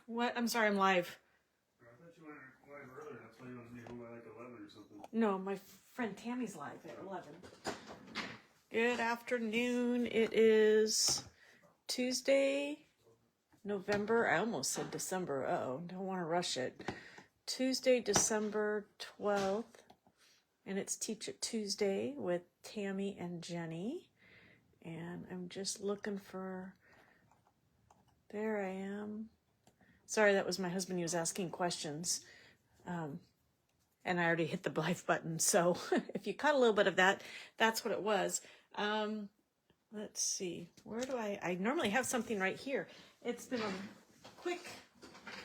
What? I'm sorry, I'm live. I thought you went live earlier. That's why you wanted to be home by like 11 or something. No, my friend Tammy's live at 11. Good afternoon. It is Tuesday, November. I almost said December. Uh-oh, don't want to rush it. Tuesday, December 12th. And it's Teach It Tuesday with Tammy and Jenny. And I'm just looking for... There I am. Sorry, that was my husband. He was asking questions. And I already hit the live button. So if you caught a little bit of that, that's what it was. Let's see. Where do I normally have something right here. It's been a quick,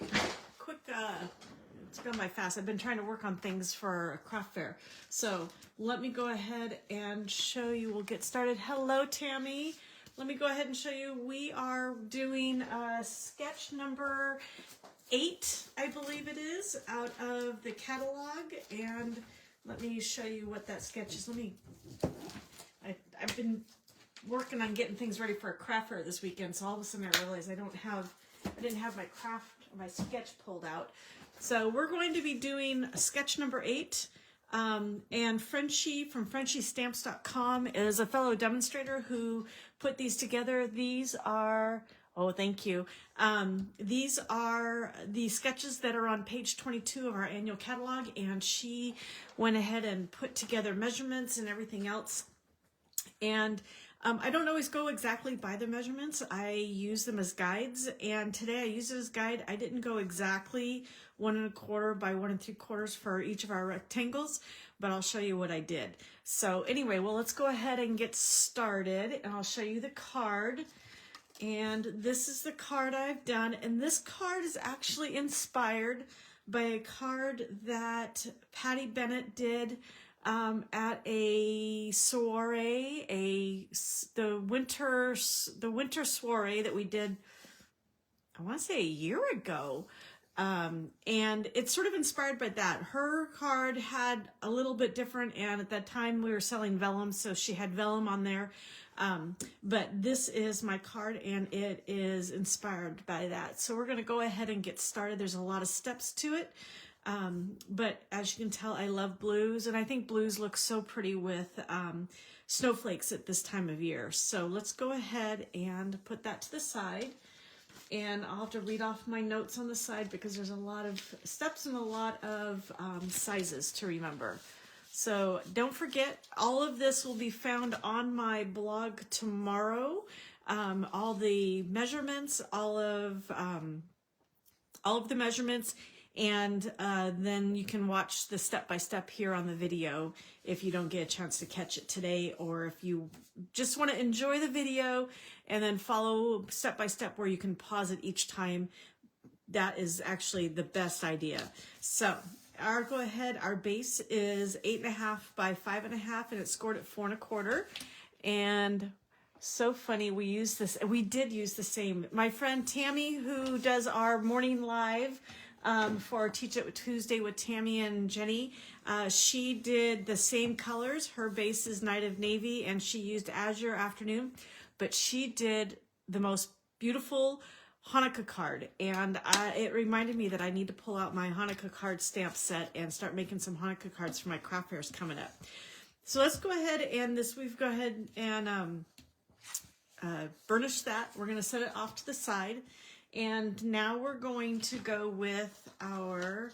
it's gone by fast. I've been trying to work on things for a craft fair. So let me go ahead and show you. We'll get started. Hello, Tammy. Let me go ahead and show you. We are doing sketch number 8, I believe it is, out of the catalog. And let me show you what that sketch is. I've been working on getting things ready for a craft fair this weekend. So all of a sudden I realized I didn't have my sketch pulled out. So we're going to be doing sketch number 8. And Frenchie from FrenchieStamps.com is a fellow demonstrator who put these together. These are, oh, thank you. These are the sketches that are on page 22 of our annual catalog, and she went ahead and put together measurements and everything else. And I don't always go exactly by the measurements. I use them as guides, and today I used it as guide. I didn't go exactly 1 1/4 by 1 3/4 for each of our rectangles, but I'll show you what I did. So anyway, well, let's go ahead and get started, and I'll show you the card. And this is the card I've done, and this card is actually inspired by a card that Patty Bennett did at a soiree, the winter soiree that we did, I want to say a year ago. And it's sort of inspired by that. Her card had a little bit different, and at that time we were selling vellum, so she had vellum on there. But this is my card, and it is inspired by that. So we're going to go ahead and get started. There's a lot of steps to it. But as you can tell, I love blues, and I think blues look so pretty with snowflakes at this time of year. So let's go ahead and put that to the side. And I'll have to read off my notes on the side because there's a lot of steps and a lot of sizes to remember. So don't forget, all of this will be found on my blog tomorrow. All the measurements, all of the measurements, and then you can watch the step-by-step here on the video if you don't get a chance to catch it today, or if you just want to enjoy the video and then follow step-by-step where you can pause it each time. That is actually the best idea. So our base is 8.5 by 5.5, and it's scored at 4 1/4. And so funny, we did use the same. My friend Tammy, who does our morning live for Teach It Tuesday with Tammy and Jenny, she did the same colors. Her base is Night of Navy, and she used Azure Afternoon, but she did the most beautiful Hanukkah card, and it reminded me that I need to pull out my Hanukkah card stamp set and start making some Hanukkah cards for my craft fairs coming up. So let's go ahead and burnish that. We're going to set it off to the side. And now we're going to go with our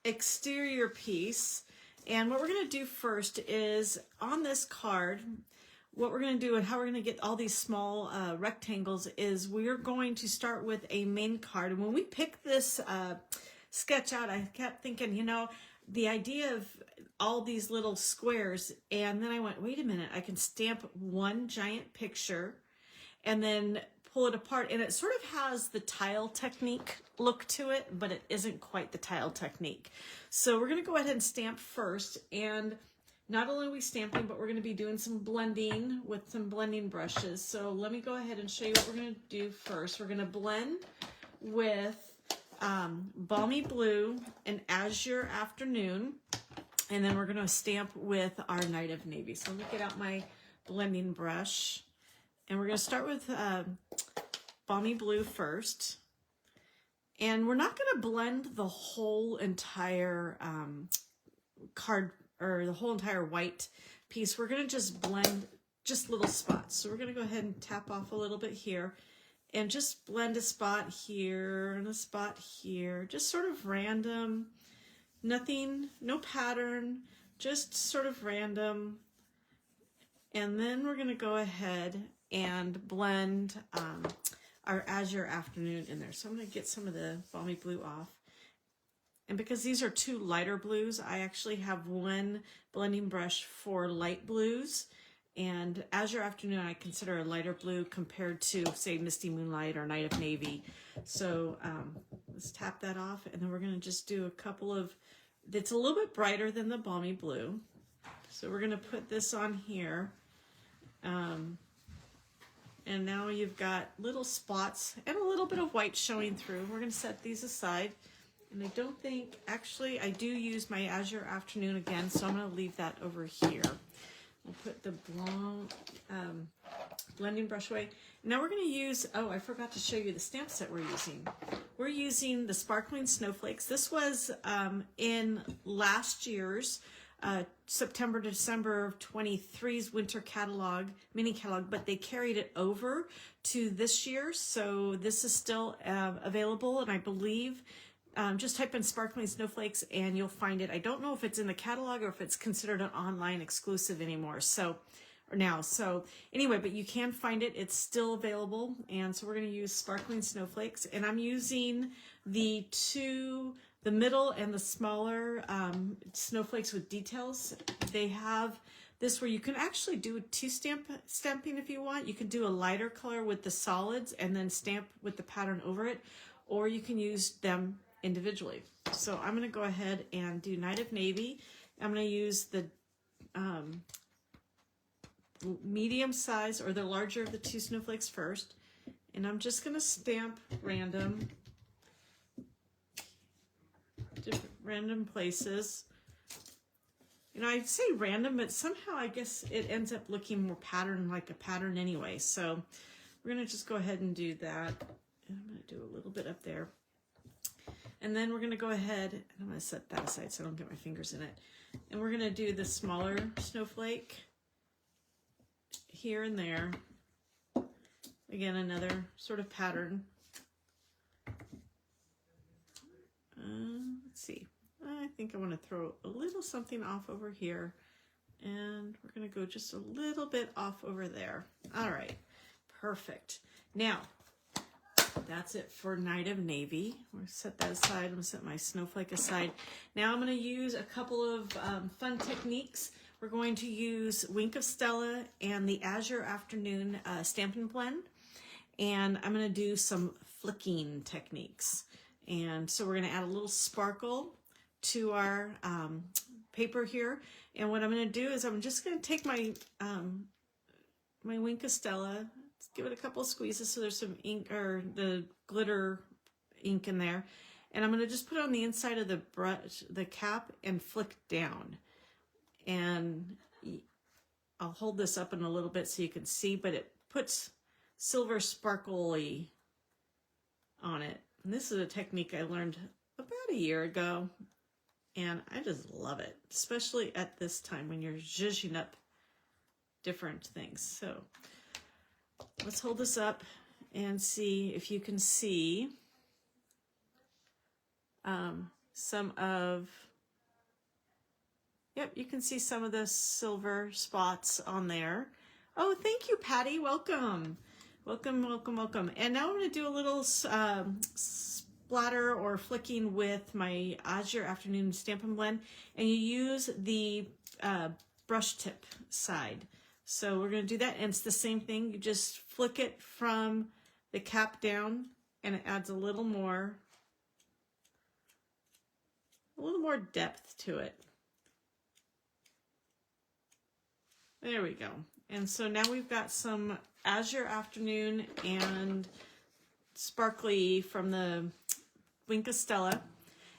exterior piece. And what we're going to do first is, on this card, what we're going to do and how we're going to get all these small rectangles is we're going to start with a main card. And when we picked this sketch out, I kept thinking, the idea of all these little squares. And then I went, wait a minute, I can stamp one giant picture and then pull it apart, and it sort of has the tile technique look to it, but it isn't quite the tile technique. So we're going to go ahead and stamp first, and not only are we stamping, but we're going to be doing some blending with some blending brushes. So let me go ahead and show you what we're going to do first. We're going to blend with Balmy Blue and Azure Afternoon, and then we're going to stamp with our Night of Navy. So let me get out my blending brush. And we're going to start with Balmy Blue first. And we're not going to blend the whole entire card, or the whole entire white piece. We're going to just blend just little spots. So we're going to go ahead and tap off a little bit here and just blend a spot here and a spot here, just sort of random, nothing, no pattern, just sort of random. And then we're going to go ahead and blend our Azure Afternoon in there. So I'm going to get some of the Balmy Blue off. And because these are two lighter blues, I actually have one blending brush for light blues. And Azure Afternoon I consider a lighter blue compared to, say, Misty Moonlight or Night of Navy. So let's tap that off, and then we're going to just do a couple of, it's a little bit brighter than the Balmy Blue. So we're going to put this on here. And now you've got little spots and a little bit of white showing through. We're going to set these aside. And I don't think, actually, I do use my Azure Afternoon again, so I'm going to leave that over here. We'll put the blending brush away. Now we're going to use, oh, I forgot to show you the stamp set we're using. We're using the Sparkling Snowflakes. This was in last year's September to December of 23's winter catalog, mini catalog, but they carried it over to this year. So this is still available, and I believe just type in Sparkling Snowflakes and you'll find it. I don't know if it's in the catalog or if it's considered an online exclusive anymore. So anyway, but you can find it. It's still available. And so we're going to use Sparkling Snowflakes, and I'm using the middle and the smaller snowflakes with details. They have this where you can actually do stamping if you want. You can do a lighter color with the solids and then stamp with the pattern over it, or you can use them individually. So I'm going to go ahead and do Night of Navy. I'm going to use the medium size or the larger of the two snowflakes first, and I'm just going to stamp random places. You know, I'd say random, but somehow I guess it ends up looking more pattern, like a pattern anyway. So we're going to just go ahead and do that. And I'm going to do a little bit up there. And then we're going to go ahead, and I'm going to set that aside so I don't get my fingers in it. And we're going to do the smaller snowflake here and there. Again, another sort of pattern. Let's see. I think I want to throw a little something off over here. And we're going to go just a little bit off over there. All right. Perfect. Now, that's it for Night of Navy. We'll set that aside. I'm going to set my snowflake aside. Now I'm going to use a couple of fun techniques. We're going to use Wink of Stella and the Azure Afternoon Stampin' Blend. And I'm going to do some flicking techniques. And so we're going to add a little sparkle to our paper here. And what I'm going to do is I'm just going to take my my Wink of Stella, give it a couple of squeezes so there's some ink or the glitter ink in there. And I'm going to just put it on the inside of the brush, the cap, and flick down. And I'll hold this up in a little bit so you can see, but it puts silver sparkly on it. And this is a technique I learned about a year ago, and I just love it, especially at this time when you're zhuzhing up different things. So let's hold this up and see if you can see some of, yep, you can see some of the silver spots on there. Oh, thank you, Patty. Welcome. Welcome, welcome, welcome. And now I'm going to do a little splatter or flicking with my Azure Afternoon Stampin' Blend. And you use the brush tip side. So we're going to do that. And it's the same thing. You just flick it from the cap down, and it adds a little more depth to it. There we go. And so now we've got some Azure Afternoon and sparkly from the Wink of Stella.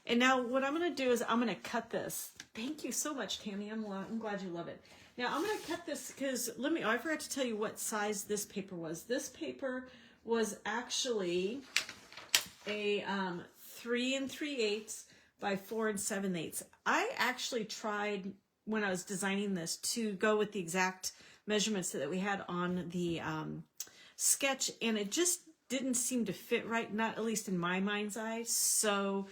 And now what I'm going to do is I'm going to cut this. Thank you so much, Tammy. I'm glad you love it. Now I'm going to cut this because I forgot to tell you what size this paper was. This paper was actually a 3 3/8 by 4 7/8. I actually tried when I was designing this to go with the exact measurements that we had on the sketch, and it just didn't seem to fit right, not at least in my mind's eye. So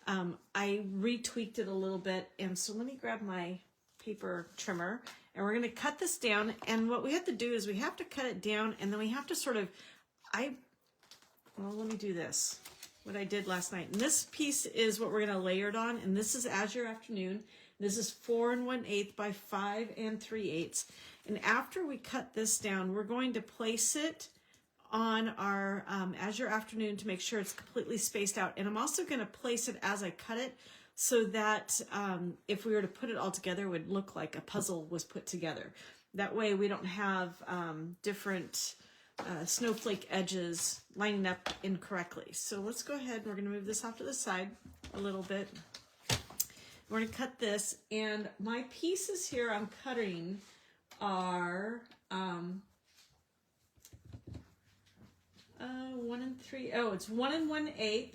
I retweaked it a little bit, and so let me grab my paper trimmer, and we're going to cut this down. And what we have to do is we have to cut it down, and then we have to sort of, well, let me do this, what I did last night. And this piece is what we're going to layer it on, and this is Azure Afternoon. This is 4 1/8 by 5 3/8. And after we cut this down, we're going to place it on our Azure Afternoon to make sure it's completely spaced out. And I'm also going to place it as I cut it so that if we were to put it all together, it would look like a puzzle was put together. That way we don't have different snowflake edges lining up incorrectly. So let's go ahead and we're going to move this off to the side a little bit. We're going to cut this, and my pieces here I'm cutting are 1 3. Oh, it's 1 1/8.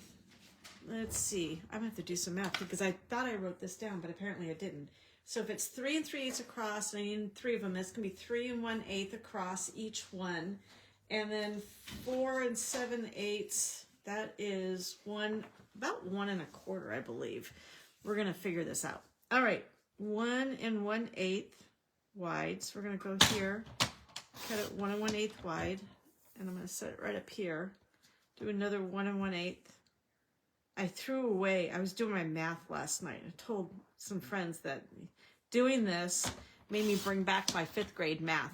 Let's see. I'm gonna have to do some math because I thought I wrote this down, but apparently I didn't. So if it's 3 3/8 across, and I need 3 of them, that's gonna be 3 1/8 across each one, and then 4 7/8. That is about 1 1/4, I believe. We're gonna figure this out. All right, 1 1/8 wide. So we're gonna go here, cut it 1 1/8 wide, and I'm gonna set it right up here. Do another 1 1/8. I threw away, I was doing my math last night. I told some friends that doing this made me bring back my 5th grade math.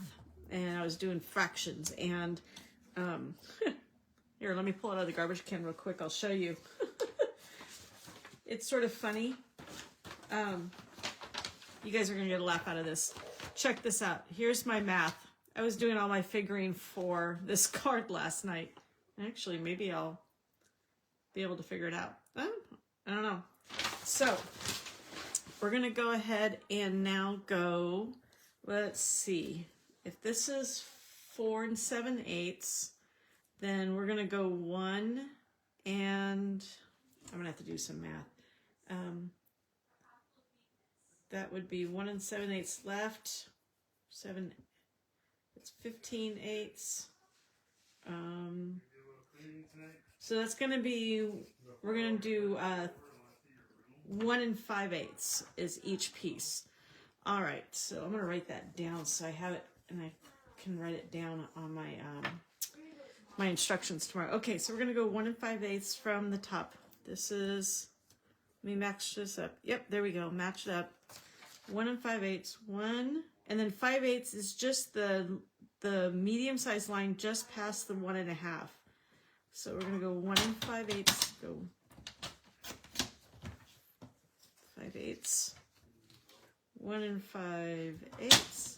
And I was doing fractions. And here, let me pull it out of the garbage can real quick. I'll show you. It's sort of funny. You guys are going to get a laugh out of this. Check this out. Here's my math. I was doing all my figuring for this card last night. Actually, maybe I'll be able to figure it out. I don't know. So we're going to go ahead and now go, let's see. If this is 4 7/8, then we're going to go 1, and I'm going to have to do some math. That would be 1 7/8 left. 7, it's 15/8. So that's going to be, we're going to do 1 5/8 is each piece. All right, so I'm going to write that down so I have it and I can write it down on my my instructions tomorrow. Okay, so we're going to go 1 5/8 from the top. This is, let me match this up. Yep, there we go, match it up. 1 5/8, 1, and then 5/8 is just the medium-sized line just past the 1 1/2. So we're going to go 1 5/8, go 5/8, 1 5/8,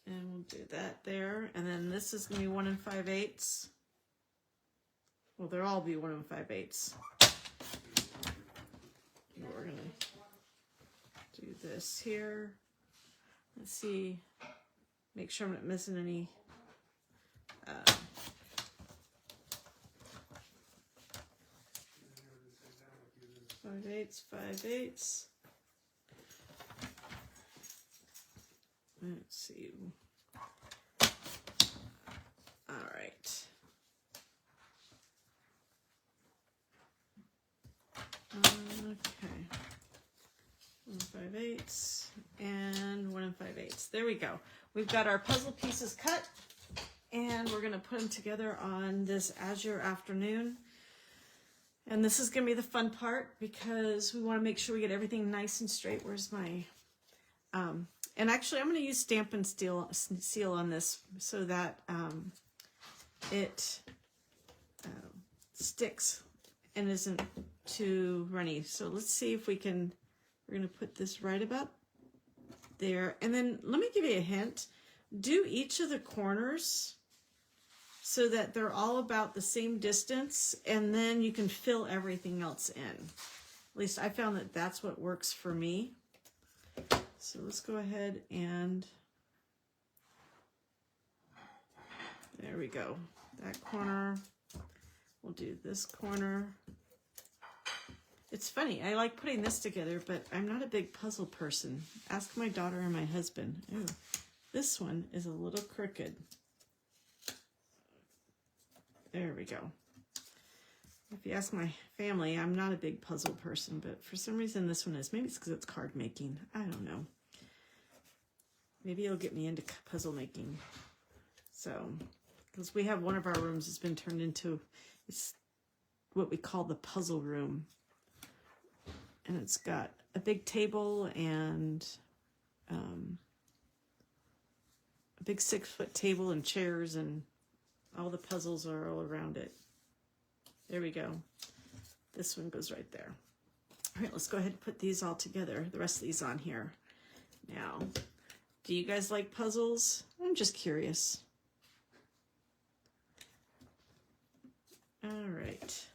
and we'll do that there. And then this is going to be 1 5/8. Well, they'll all be 1 5/8. We're going to do this here. Let's see. Make sure I'm not missing any 5/8, 5/8. Let's see. All right. Okay. 1 5/8 and 1 5/8. There we go. We've got our puzzle pieces cut, and we're going to put them together on this Azure Afternoon. And this is going to be the fun part because we want to make sure we get everything nice and straight. Where's my... and actually, I'm going to use Stampinn seal on this so that it sticks and isn't too runny. So let's see if we can... We're going to put this right about there. And then let me give you a hint. Do each of the corners so that they're all about the same distance, and then you can fill everything else in. At least I found that that's what works for me. So let's go ahead and There we go. That corner. We'll do this corner. It's funny, I like putting this together, but I'm not a big puzzle person. Ask my daughter and my husband. Ooh, this one is a little crooked. There we go. If you ask my family, I'm not a big puzzle person, but for some reason this one is. Maybe it's because it's card making. I don't know. Maybe it'll get me into puzzle making. So, because we have one of our rooms has been turned into, it's what we call the puzzle room. And it's got a big table and a big 6-foot table and chairs, and all the puzzles are all around it. There we go. This one goes right there. All right, let's go ahead and put these all together. The rest of these on here. Now, do you guys like puzzles? I'm just curious. All right.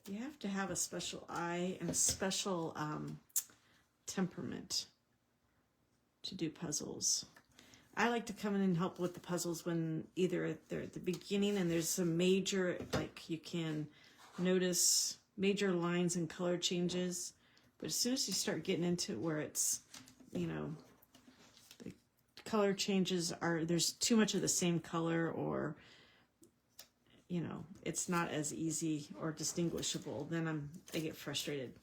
You have to have a special eye and a special temperament to do puzzles. I like to come in and help with the puzzles when either they're at the beginning and there's some major, like you can notice major lines and color changes. But as soon as you start getting into where it's, you know, the color changes are, there's too much of the same color, or you know, it's not as easy or distinguishable, then I get frustrated.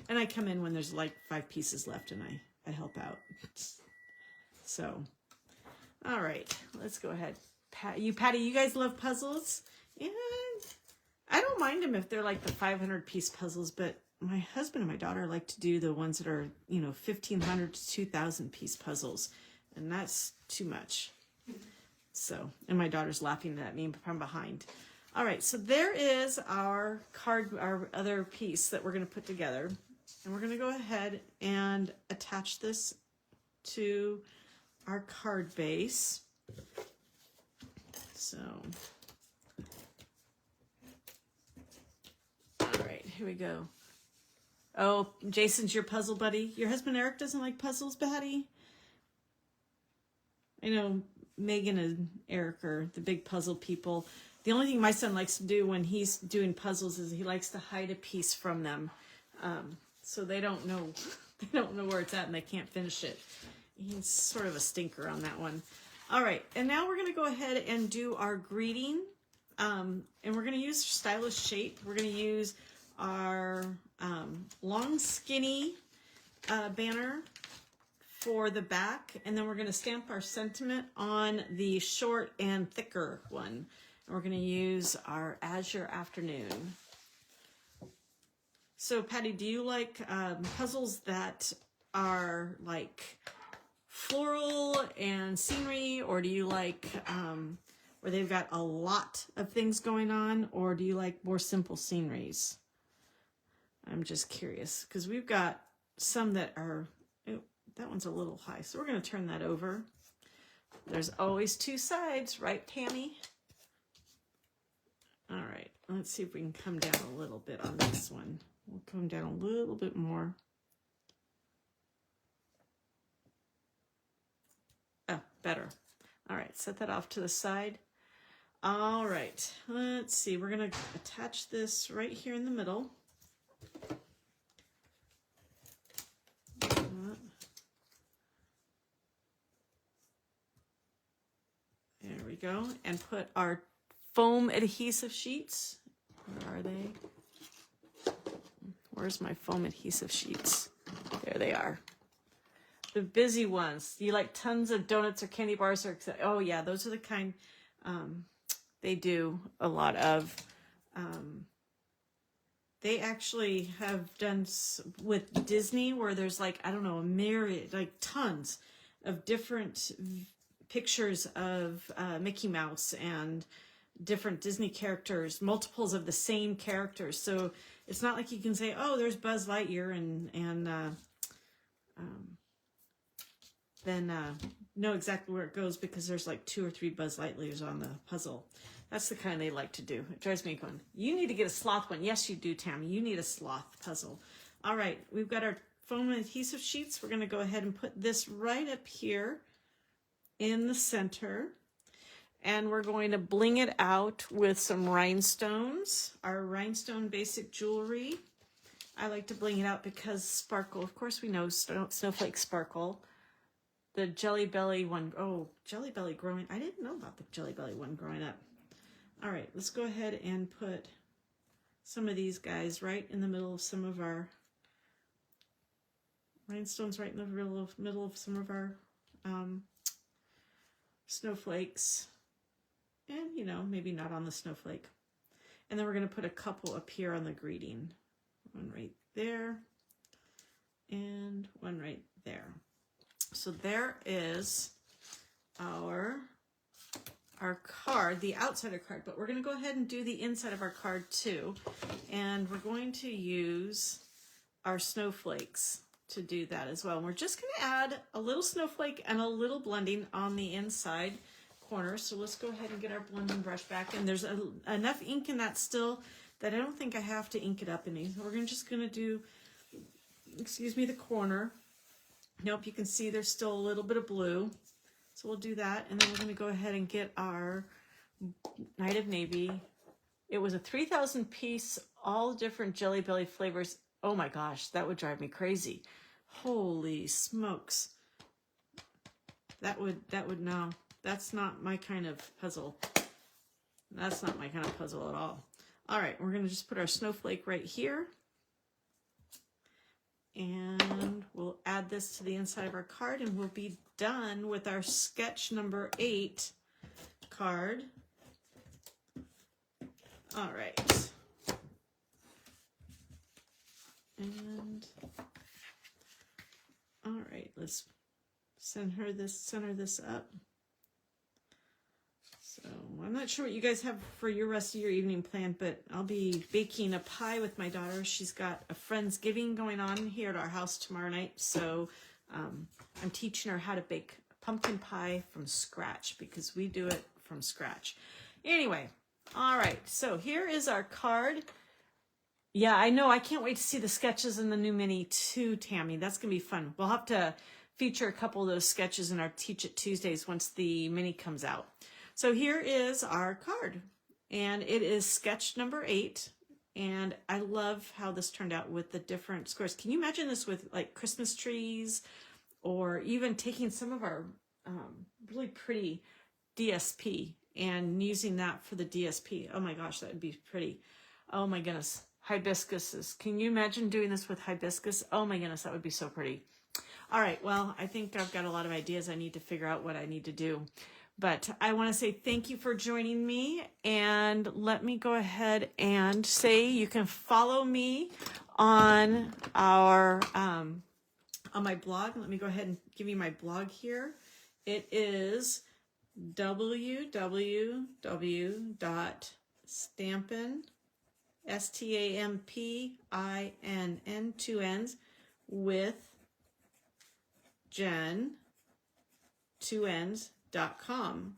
And I come in when there's like 5 pieces left and I help out. So, all right, let's go ahead. Patty, you guys love puzzles? Yeah, I don't mind them if they're like the 500-piece puzzles, but my husband and my daughter like to do the ones that are, you know, 1,500 to 2,000-piece puzzles, and that's too much. So, and my daughter's laughing at me from behind. All right, so there is our card, our other piece that we're going to put together. And we're going to go ahead and attach this to our card base. So, all right, here we go. Oh, Jason's your puzzle buddy. Your husband Eric doesn't like puzzles, Patty? I know Megan and Eric are the big puzzle people. The only thing my son likes to do when he's doing puzzles is he likes to hide a piece from them, so they don't know where it's at and they can't finish it. He's sort of a stinker on that one. All right, and now we're going to go ahead and do our greeting, and we're going to use stylish shape. We're going to use our long skinny banner for the back, and then we're going to stamp our sentiment on the short and thicker one. And we're going to use our Azure Afternoon. So, Patty, do you like puzzles that are like floral and scenery, or do you like where they've got a lot of things going on, or do you like more simple sceneries? I'm just curious, because we've got some that are, oh, that one's a little high, so we're going to turn that over. There's always 2 sides, right, Tammy? All right, let's see if we can come down a little bit on this one. We'll come down a little bit more. Oh, better. All right, set that off to the side. All right, let's see. We're going to attach this right here in the middle. There we go. And put our foam adhesive sheets. Where are they? Where's my foam adhesive sheets? There they are. The busy ones. You like tons of donuts or candy bars? Or oh yeah, those are the kind they do a lot of. They actually have done with Disney where there's like, I don't know, a myriad, like tons of different pictures of Mickey Mouse and different Disney characters, multiples of the same characters. So it's not like you can say, oh, there's Buzz Lightyear and then know exactly where it goes, because there's like 2 or 3 Buzz Lightyears on the puzzle. That's the kind they like to do. It drives me going, you need to get a sloth one. Yes, you do, Tammy. You need a sloth puzzle. All right, we've got our foam adhesive sheets. We're going to go ahead and put this right up here in the center. And we're going to bling it out with some rhinestones, our rhinestone basic jewelry. I like to bling it out because sparkle, of course we know snowflake sparkle. The Jelly Belly one, oh, Jelly Belly growing, I didn't know about the Jelly Belly one growing up. All right, let's go ahead and put some of these guys right in the middle of some of our rhinestones, right in the middle of some of our snowflakes. And, you know, maybe not on the snowflake. And then we're going to put a couple up here on the greeting. One right there and one right there. So there is our card, the outside of card, but we're going to go ahead and do the inside of our card too. And we're going to use our snowflakes to do that as well. And we're just going to add a little snowflake and a little blending on the inside corner. So let's go ahead and get our blending brush back. And there's enough ink in that still that I don't think I have to ink it up any. So we're just going to do, excuse me, the corner. Nope, you can see there's still a little bit of blue. So we'll do that. And then we're going to go ahead and get our Night of Navy. It was a 3,000 piece, all different Jelly Belly flavors. Oh my gosh, that would drive me crazy. Holy smokes. That would no. That's not my kind of puzzle. That's not my kind of puzzle at all. All right, we're going to just put our snowflake right here. And we'll add this to the inside of our card and we'll be done with our sketch number 8 card. All right. And all right, let's center this up. So I'm not sure what you guys have for your rest of your evening planned, but I'll be baking a pie with my daughter. She's got a Friendsgiving going on here at our house tomorrow night. So I'm teaching her how to bake pumpkin pie from scratch because we do it from scratch. Anyway, all right. So here is our card. Yeah, I know. I can't wait to see the sketches in the new mini too, Tammy. That's going to be fun. We'll have to feature a couple of those sketches in our Teach It Tuesdays once the mini comes out. So here is our card, and it is sketch number 8, and I love how this turned out with the different squares. Can you imagine this with like Christmas trees, or even taking some of our really pretty DSP and using that for the DSP? Oh my gosh, that would be pretty. Oh my goodness, hibiscuses. Can you imagine doing this with hibiscus? Oh my goodness, that would be so pretty. All right, well, I think I've got a lot of ideas. I need to figure out what I need to do. But I want to say thank you for joining me, and let me go ahead and say you can follow me on our on my blog. Let me go ahead and give you my blog here. It is www.stampinn, Stampinn, 2 N's, with Jenn, 2 N's.com.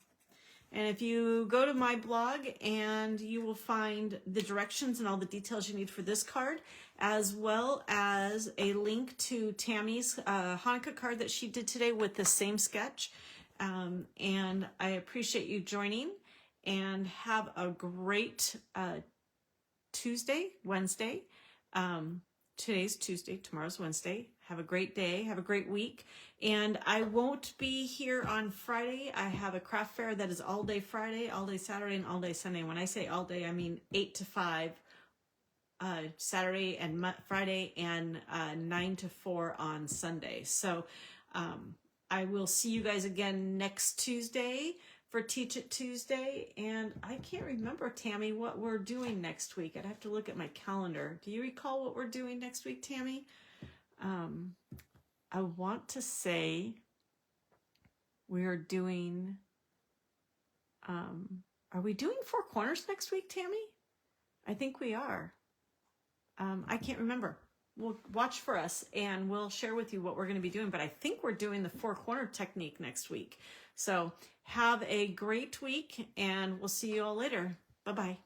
And if you go to my blog, and you will find the directions and all the details you need for this card, as well as a link to Tammy's Hanukkah card that she did today with the same sketch. And I appreciate you joining, and have a great Wednesday. Today's Tuesday, tomorrow's Wednesday. Have a great day. Have a great week. And I won't be here on Friday. I have a craft fair that is all day Friday, all day Saturday, and all day Sunday. When I say all day, I mean 8 to 5 Saturday and Friday, and 9 to 4 on Sunday. So I will see you guys again next Tuesday for Teach It Tuesday. And I can't remember, Tammy, what we're doing next week. I'd have to look at my calendar. Do you recall what we're doing next week, Tammy? I want to say we are doing, are we doing 4 corners next week, Tammy? I think we are. I can't remember. We'll watch for us, and we'll share with you what we're going to be doing. But I think we're doing the 4 corner technique next week. So have a great week, and we'll see you all later. Bye-bye.